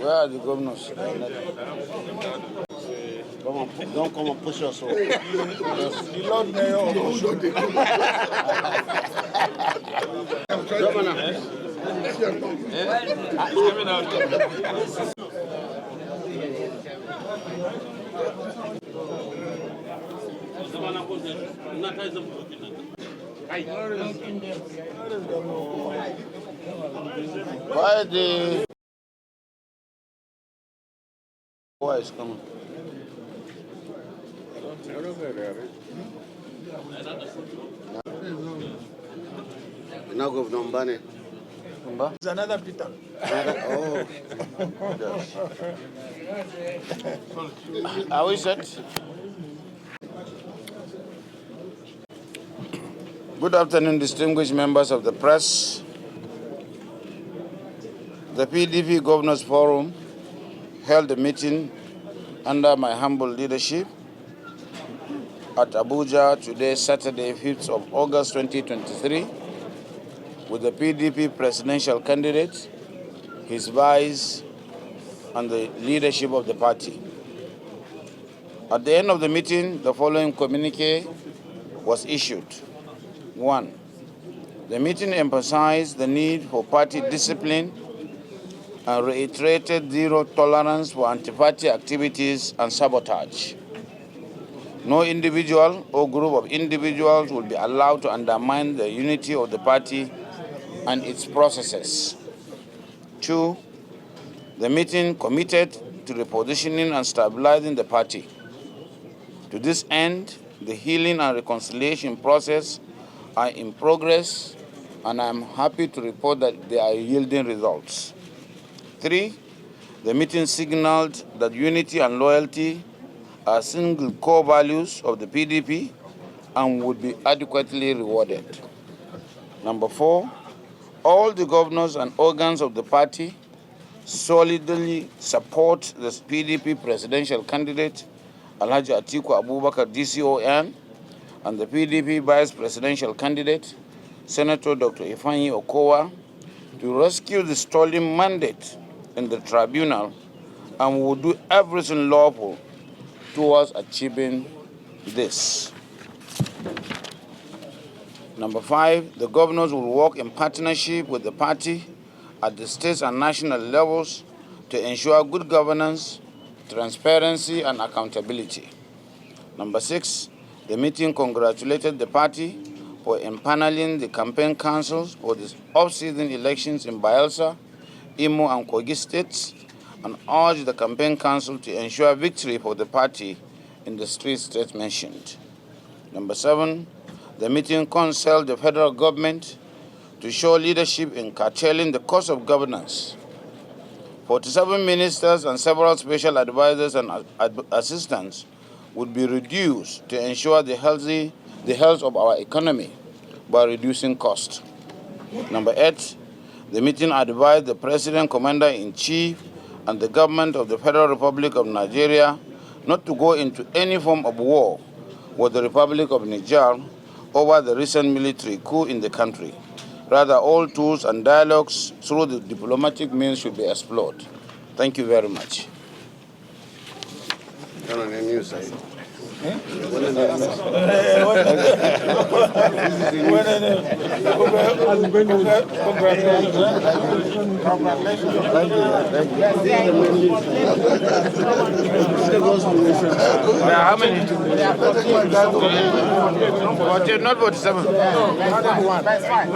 Where are the governors? Don't come and push us off. The Lord Mayor. Why the why is coming? Now go to Mbane. It's another Peter. Oh. Are we set? Good afternoon, distinguished members of the press. The PDP Governors Forum held a meeting under my humble leadership at Abuja today, Saturday, 5th of August 2023, with the PDP presidential candidate, his vice, and the leadership of the party. At the end of the meeting, the following communique was issued. 1. The meeting emphasized the need for party discipline and reiterated zero tolerance for anti-party activities and sabotage. No individual or group of individuals will be allowed to undermine the unity of the party and its processes. 2. The meeting committed to repositioning and stabilizing the party. To this end, the healing and reconciliation process are in progress, and I am happy to report that they are yielding results. 3. The meeting signaled that unity and loyalty are single core values of the PDP and would be adequately rewarded. 4. All the governors and organs of the party solidly support the PDP presidential candidate, Alhaji Atiku Abubakar DCON, and the PDP vice presidential candidate, Senator Dr. Ifeanyi Okowa, to rescue the stolen mandate in the tribunal, and will do everything lawful towards achieving this. 5, the governors will work in partnership with the party at the state and national levels to ensure good governance, transparency, and accountability. 6, the meeting congratulated the party for empaneling the campaign councils for the off-season elections in Bayelsa, Imo, and Kogi states, and urged the campaign council to ensure victory for the party in the 3 states mentioned. 7, the meeting counselled the federal government to show leadership in curtailing the cost of governance. 47 ministers and several special advisors and assistants would be reduced to ensure the health of our economy by reducing cost. 8, the meeting advised the President, Commander-in-Chief, and the government of the Federal Republic of Nigeria not to go into any form of war with the Republic of Niger over the recent military coup in the country. Rather, all tools and dialogues through the diplomatic means should be explored. Thank you very much. Turn on the news side. How many? Not 47. That's fine.